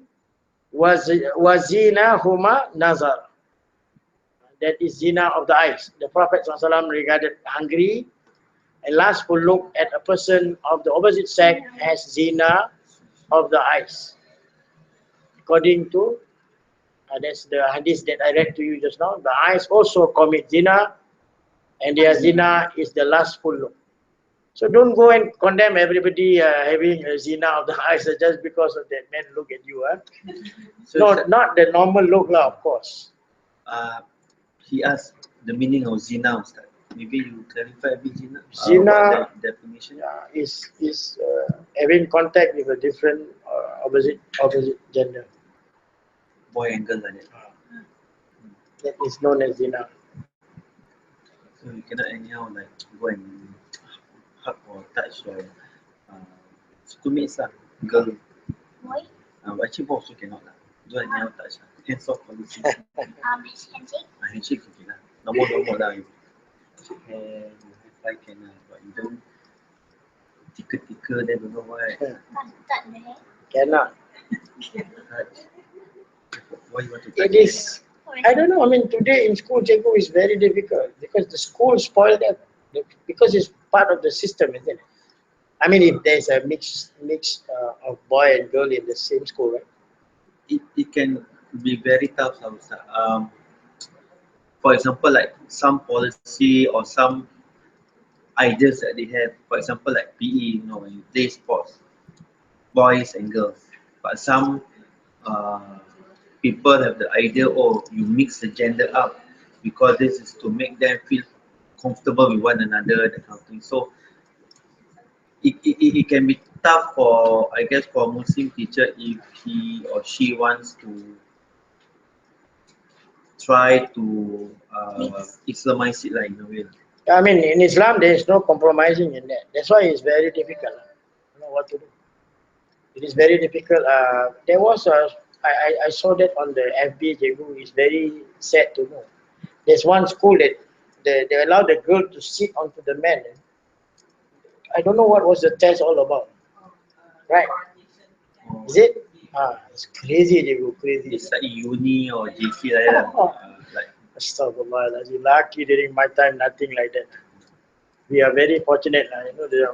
Speaker 2: wazina huma nazar. That is zina of the eyes. The Prophet ﷺ regarded hungry and lustful look at a person of the opposite sex as zina of the eyes. According to that's the hadith that I read to you just now. The eyes also commit zina, and their zina is the lustful look. So don't go and condemn everybody having a zina of the eyes just because of that man look at you. So not the normal look lah, of course.
Speaker 1: He asked the meaning of zina, Ustad. Maybe you clarify a bit zina.
Speaker 2: Zina
Speaker 1: the definition
Speaker 2: is having contact with a different opposite gender.
Speaker 1: Boy and girl like that.
Speaker 2: That is known as zina.
Speaker 1: So you cannot anyhow like go and hug or touch your schoolmates lah, girl.
Speaker 3: Boy?
Speaker 1: But actually both also cannot lah. Don't anyhow touch lah. Hands off policy.
Speaker 3: Handshake?
Speaker 1: Handshake okay lah. Normal lah. You shake hand, high five can lah. But you don't tika then don't know what.
Speaker 3: Cut the hair?
Speaker 2: Cannot.
Speaker 1: Why you want to touch?
Speaker 2: It is. I don't know. I mean, today in school, Cikgu is very difficult because the school spoiled that because it's part of the system, isn't it? I mean, if there's a mix of boy and girl in the same school, right?
Speaker 1: It can be very tough. For example, like some policy or some ideas that they have. For example, like PE, when you play sports, boys and girls. But some people have the idea, you mix the gender up because this is to make them feel comfortable with one another, that kind of thing. So it can be tough for, I guess, for a Muslim teacher if he or she wants to try to Islamize it like in a way.
Speaker 2: I mean, in Islam, there is no compromising in that. That's why it's very difficult. I don't know what to do. It is very difficult. There was I saw that on the FB. It's very sad to know. There's one school that they allowed the girl to sit onto the man. I don't know what was the test all about. Right? Is it? It's crazy, crazy.
Speaker 1: It's like uni or JC like that. Like,
Speaker 2: Astaghfirullah, lucky during my time, nothing like that. We are very fortunate.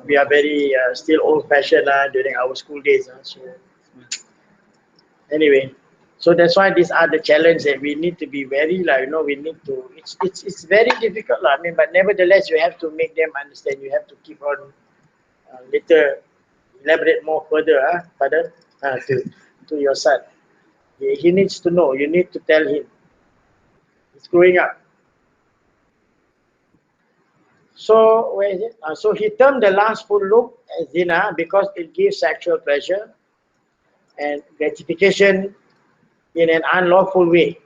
Speaker 2: We are very still old-fashioned during our school days. So anyway, so that's why these are the challenges that we need to be very we need to. It's very difficult. I mean, but nevertheless, you have to make them understand. You have to keep on later elaborate more further, Father, to your son. He needs to know. You need to tell him. It's growing up. So where is it? So he termed the lustful look as zina because it gives sexual pleasure and gratification in an unlawful way.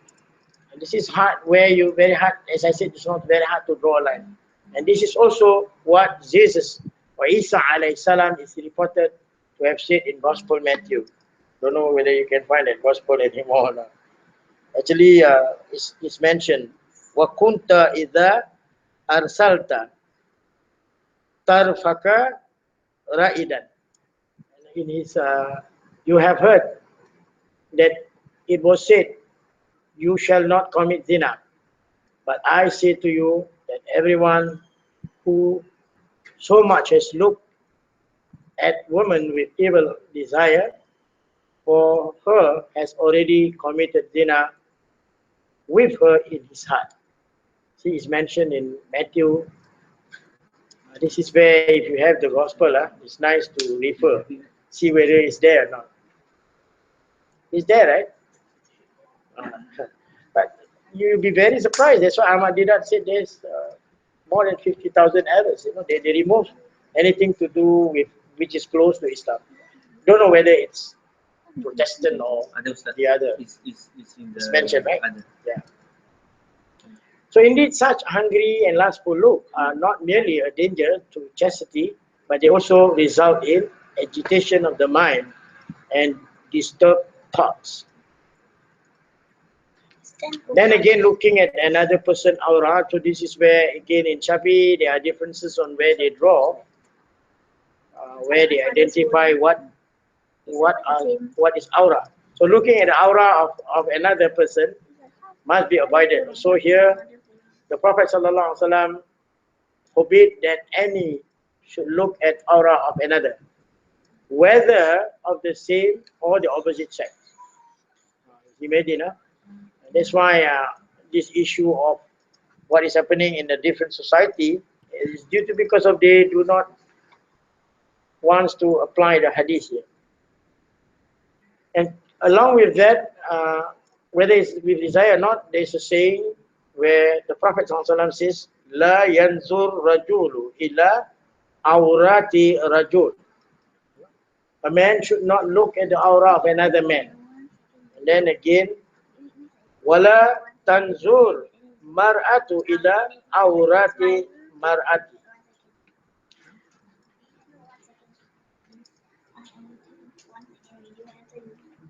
Speaker 2: And this is hard, very hard, as I said, it's not very hard to draw a line. And this is also what Jesus or Isa alayhi salam is reported to have said in Gospel Matthew. Don't know whether you can find that Gospel anymore or not. Actually, it's mentioned, وَكُنْتَ إِذَا أَرْسَلْتَ تَرْفَكَ رَائِدًا. In his, you have heard that it was said, you shall not commit zina. But I say to you that everyone who so much as looked at woman with evil desire, for her has already committed zina with her in his heart. See, it's mentioned in Matthew. This is where, if you have the gospel, it's nice to refer, see whether it's there or not. It's there, right? But you'll be very surprised. That's why Ahmadiyyah said there's more than 50,000 errors. You know, they remove anything to do with which is close to Islam. Don't know whether it's Protestant or the other. It's mentioned, right? Yeah. So indeed, such hungry and lustful look are not merely a danger to chastity, but they also result in agitation of the mind and disturbed thoughts. Then again, looking at another person's aura, so this is where, again, in Shafi, there are differences on where they draw, where they identify what is aura. So looking at the aura of another person must be avoided. So here, the Prophet ﷺ forbid that any should look at aura of another, whether of the same or the opposite sex. Imagine, that's why this issue of what is happening in the different society is due to because of they do not want to apply the hadith here. And along with that, whether it's with desire or not, there's a saying where the Prophet ﷺ says, La yanzur rajulu illa awrati rajul. A man should not look at the aura of another man. And then again, Wala tanzur mar'atu ila awrati mar'ati.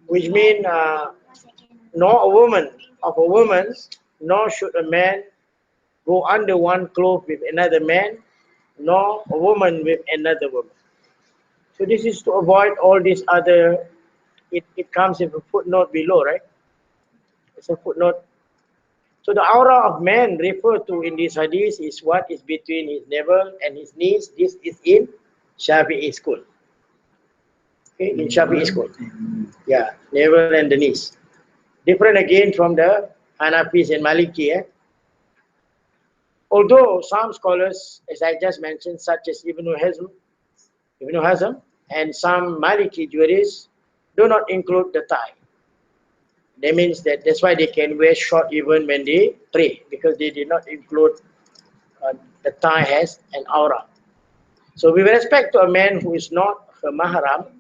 Speaker 2: Which means, nor a woman of a woman, nor should a man go under one cloth with another man, nor a woman with another woman. So this is to avoid all these other, it comes in a footnote below, right? It's a footnote. So the aura of man referred to in this hadith is what is between his navel and his knees. This is in Shafi'i school. Okay, in Shafi'i school. Yeah, navel and the knees. Different again from the Hanafis and Maliki. Although some scholars, as I just mentioned, such as Ibn Hazm and some Maliki jurists, do not include the tie. That means that's why they can wear short even when they pray, because they did not include the tie has an aura. So with respect to a man who is not her mahram,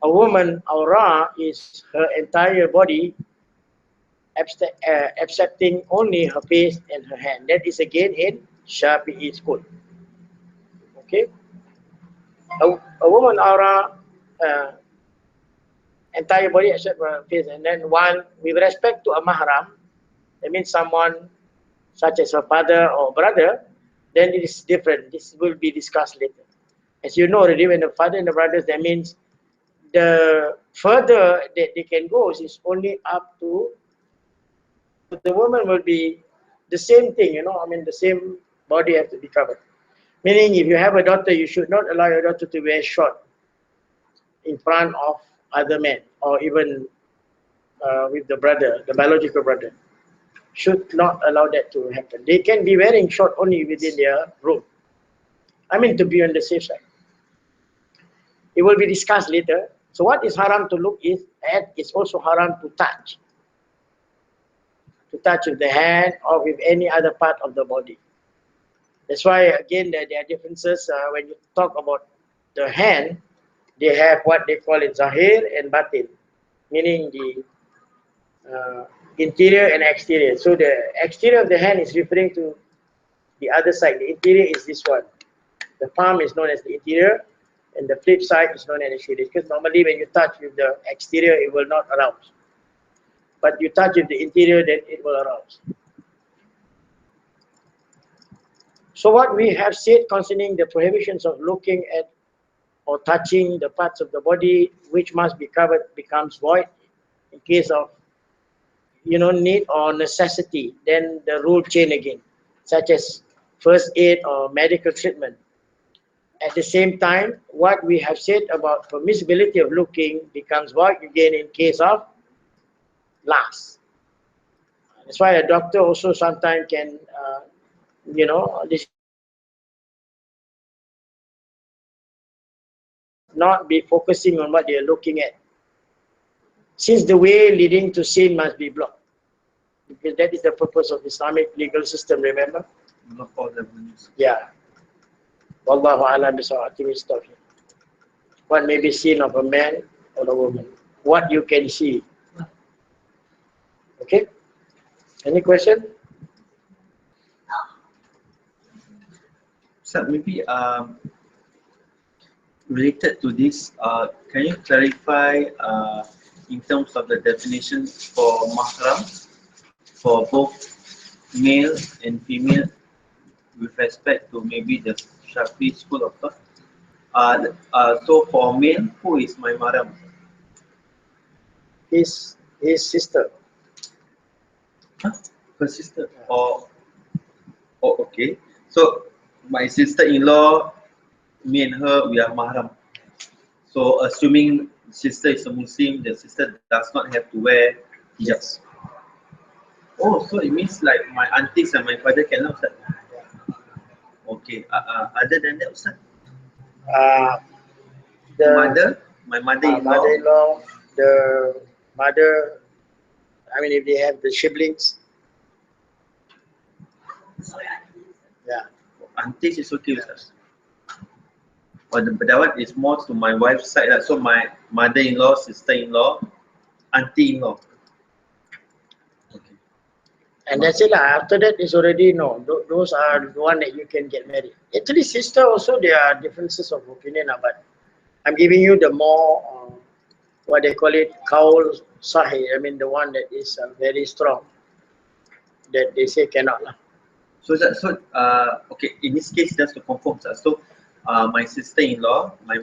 Speaker 2: a woman aura is her entire body, excepting only her face and her hand. That is again in Shafi'i school. Okay, a woman aura, entire body except her face, and then one with respect to a mahram, that means someone such as her father or brother, then it is different. This will be discussed later. As you know already, when the father and the brothers, that means the further that they can go is only up to the woman will be the same thing, I mean the same body has to be covered. Meaning if you have a daughter, you should not allow your daughter to wear short in front of other men, or even with the brother, the biological brother. Should not allow that to happen. They can be wearing short only within their room. I mean, to be on the safe side. It will be discussed later. So what is haram to look at is also haram to touch. To touch with the hand or with any other part of the body. That's why, again, there are differences. When you talk about the hand, they have what they call it zahir and batin, meaning the interior and exterior. So the exterior of the hand is referring to the other side. The interior is this one. The palm is known as the interior, and the flip side is known as the exterior. Because normally when you touch with the exterior, it will not arouse. but you touch in the interior, then it will arouse. So what we have said concerning the prohibitions of looking at or touching the parts of the body which must be covered becomes void in case of need or necessity. Then the rule change again, such as first aid or medical treatment. At the same time, what we have said about permissibility of looking becomes void again in case of lust. That's why a doctor also sometimes can, this not be focusing on what they are looking at, since the way leading to sin must be blocked. Because that is the purpose of Islamic legal system, remember?
Speaker 1: Block all the avenues.
Speaker 2: Yeah. Wallahu a'lam bishawab. What may be seen of a man or a woman? What you can see. Okay? Any question?
Speaker 1: So maybe related to this, can you clarify in terms of the definition for mahram for both male and female with respect to maybe the Shafi school of thought? So for male, who is my mahram?
Speaker 2: His sister.
Speaker 1: Huh? Her sister? Oh, okay. So my sister-in-law, me and her, we are mahram. So assuming sister is a Muslim, the sister does not have to wear hijab. Oh, so it means like my aunties and my father cannot, Ustaz? Okay. Other than that, Ustaz? My mother-in-law.
Speaker 2: Mother-in-law, the mother, if they have the siblings. Yeah.
Speaker 1: Aunties is okay, Ustaz. But that one is more to my wife's side. So my mother-in-law, sister-in-law, auntie-in-law. Okay.
Speaker 2: And that's it. After that, it's already no. Those are the one that you can get married. Actually, sister also, there are differences of opinion. But I'm giving you the more, what they call it, kaul sahih. The one that is very strong. That they say cannot.
Speaker 1: Okay, in this case, just to confirm, so my sister-in-law, my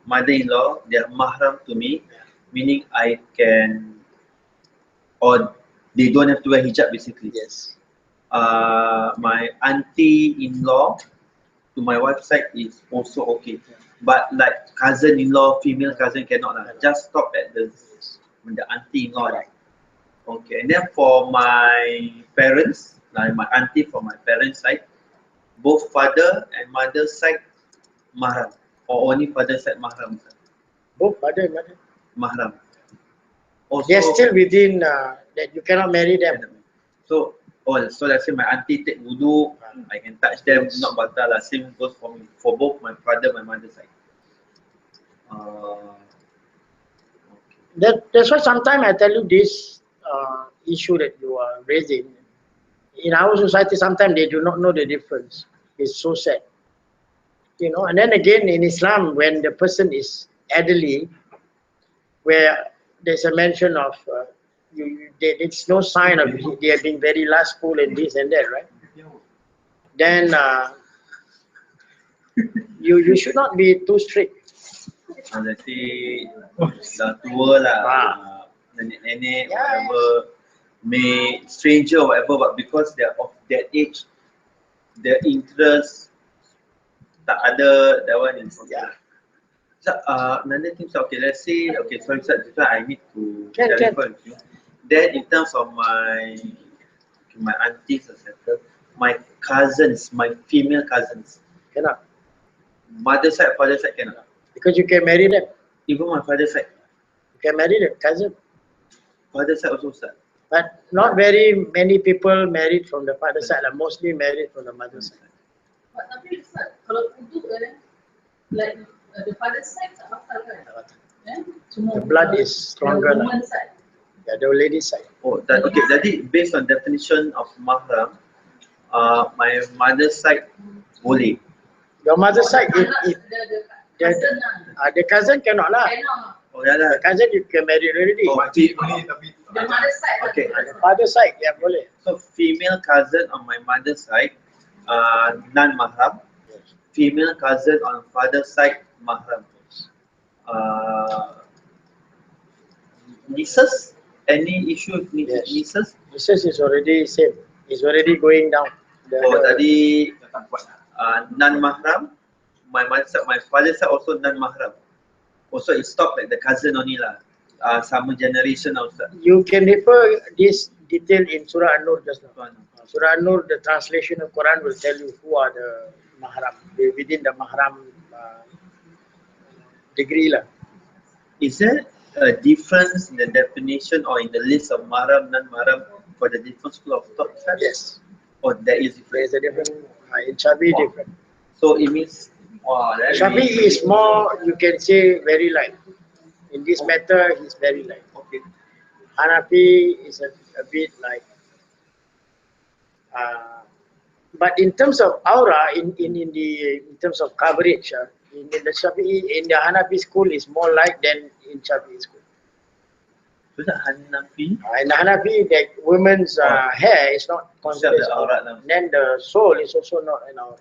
Speaker 1: mother-in-law, they are mahram to me, meaning I can, or they don't have to wear hijab basically.
Speaker 2: Yes.
Speaker 1: My auntie-in-law to my wife's side is also okay, but like cousin-in-law, female cousin cannot just stop at the auntie-in-law. Right. Okay, and then for my parents, like my auntie from my parents' side, both father and mother side mahram, or only father side mahram?
Speaker 2: Both father and mother.
Speaker 1: Mahram. Also,
Speaker 2: they're still within that you cannot marry them.
Speaker 1: So let's say my auntie take wudu, I can touch them, not batal. Same goes for me, for both my father, my mother side.
Speaker 2: That's why sometimes I tell you this issue that you are raising. In our society, sometimes they do not know the difference. It's so sad. And then again in Islam, when the person is elderly, where there's a mention of it's no sign of they have been very lustful and this and that, right? Then you should not be too strict.
Speaker 1: Let's say dah tua lah, nenek-nenek, whatever, may stranger or whatever, but because they're of that age, their interest tak ada, that one is So, another thing, okay, let's say, sorry, I need to clarify with you. Then in terms of my aunties, etc., my cousins, my female cousins,
Speaker 2: cannot.
Speaker 1: Mother side, father side cannot.
Speaker 2: Because you can marry them.
Speaker 1: Even my father side.
Speaker 2: You can marry them, cousin.
Speaker 1: Father side also, sir.
Speaker 2: But not very many people married from the father side, mostly married from the mother side.
Speaker 4: But tapi Ustaz, kalau untuk like the father side tak batal kan?
Speaker 2: The blood is stronger.
Speaker 4: The woman side.
Speaker 2: Yeah, the lady side.
Speaker 1: Oh, okay. Jadi based on definition of mahram, my mother side boleh.
Speaker 2: Your mother side, the cousin cannot lah.
Speaker 4: Cannot.
Speaker 1: Oh, yeah lah.
Speaker 2: The cousin you can marry already.
Speaker 1: Oh,
Speaker 5: Makcik boleh tapi
Speaker 4: The mother side.
Speaker 1: Okay.
Speaker 2: Father side, ya boleh.
Speaker 1: So female cousin on my mother's side, non-mahram. Female cousin on father's side, mahram. Nieces? Any issue with
Speaker 2: Yes.
Speaker 1: nieces?
Speaker 2: Mrs. is already same. Is already going down.
Speaker 1: Tadi non-mahram. My mother's side, my father's side also non-mahram. Also it stopped like the cousin only lah. Sama generation also.
Speaker 2: You can refer this detail in Surah An-Nur just now. Surah An-Nur, the translation of Quran will tell you who are the mahram, within the mahram degree lah.
Speaker 1: Is there a difference in the definition or in the list of mahram, non-mahram for the different school of thought?
Speaker 2: Yes.
Speaker 1: Or there is
Speaker 2: There
Speaker 1: difference?
Speaker 2: is a different, in Shafi'i different.
Speaker 1: So it means,
Speaker 2: Shafi'i is more, you can say, very light. In this matter, he's very light.
Speaker 1: okay.
Speaker 2: Hanafi is a bit like, but in terms of aura, in terms of coverage, in the Shafi'i, in the Hanafi school is more light than in Shafi'i school.
Speaker 1: So that Hanafi,
Speaker 2: In the Hanafi, the women's hair is not considered
Speaker 1: the
Speaker 2: aura.
Speaker 1: aurat.
Speaker 2: Then the soul is also not an aura.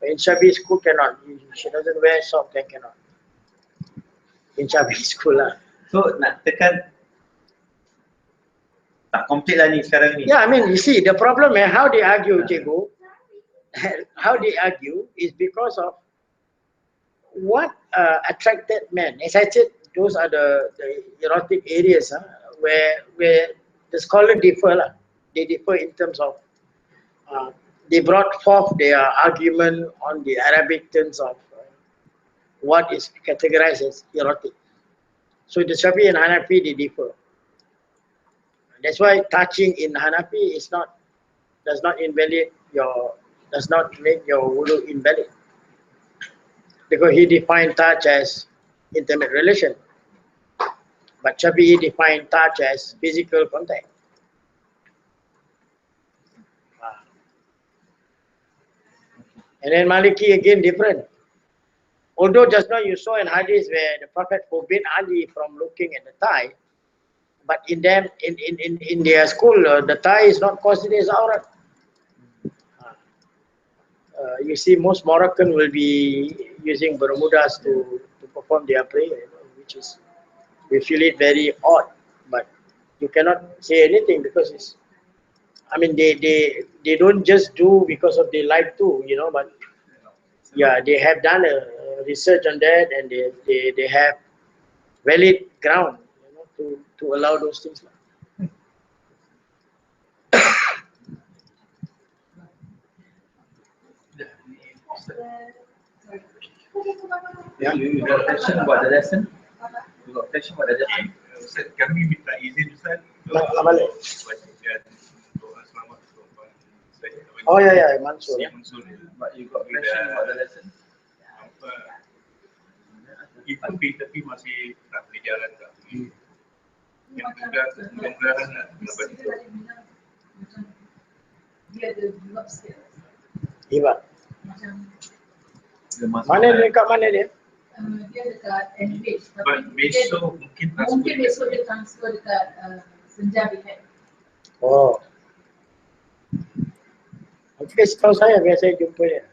Speaker 2: In Shafi'i school cannot. She doesn't wear socks, then cannot. In Shafi'i school lah.
Speaker 1: So nak tekan tak complete lah ni sekarang ni.
Speaker 2: Yeah, I mean, you see, the problem how they argue, Cikgu, how they argue is because of what attracted men. As I said, those are the erotic areas where the scholars differ lah. They differ in terms of they brought forth their argument on the Arabic terms of what is categorized as erotic. So the Shafi and Hanafi, they differ. That's why touching in Hanafi does not make your wudu invalid. Because he defined touch as intimate relation. But Shafi'i defined touch as physical contact. And then Maliki again different. Although just now you saw in hadith where the Prophet forbid Ali from looking at the thigh, but in their school, the thigh is not considered as aurat. You see, most Moroccan will be using Bermudas to perform their prayer, which is, we feel it very odd, but you cannot say anything because it's, I mean, they don't just do because of they like to, but yeah, they have done a research on that and they have valid ground, to allow those things.
Speaker 1: Yeah, you got a question about the lesson? You got a question about the lesson?
Speaker 5: Ustaz, kami minta izin Ustaz
Speaker 2: Nak balik.
Speaker 5: bacakan doa selamat untuk Pak Syed
Speaker 2: Oh ya, Mansur.
Speaker 5: Mansur.
Speaker 1: But you got a question about the lesson?
Speaker 5: Apa itu tapi masih tak boleh jalan tak. Yang mudah-mudahan nak dapat itu.
Speaker 4: Dia ada dua sikit.
Speaker 2: Iba.
Speaker 4: Macam
Speaker 2: Mana dia, kat mana dia?
Speaker 4: dia dekat Enrich.
Speaker 5: But besok
Speaker 4: mungkin besok dia transfer dekat Senja Bihat.
Speaker 2: Oh. Okay, setahu saya biasa jumpa dia.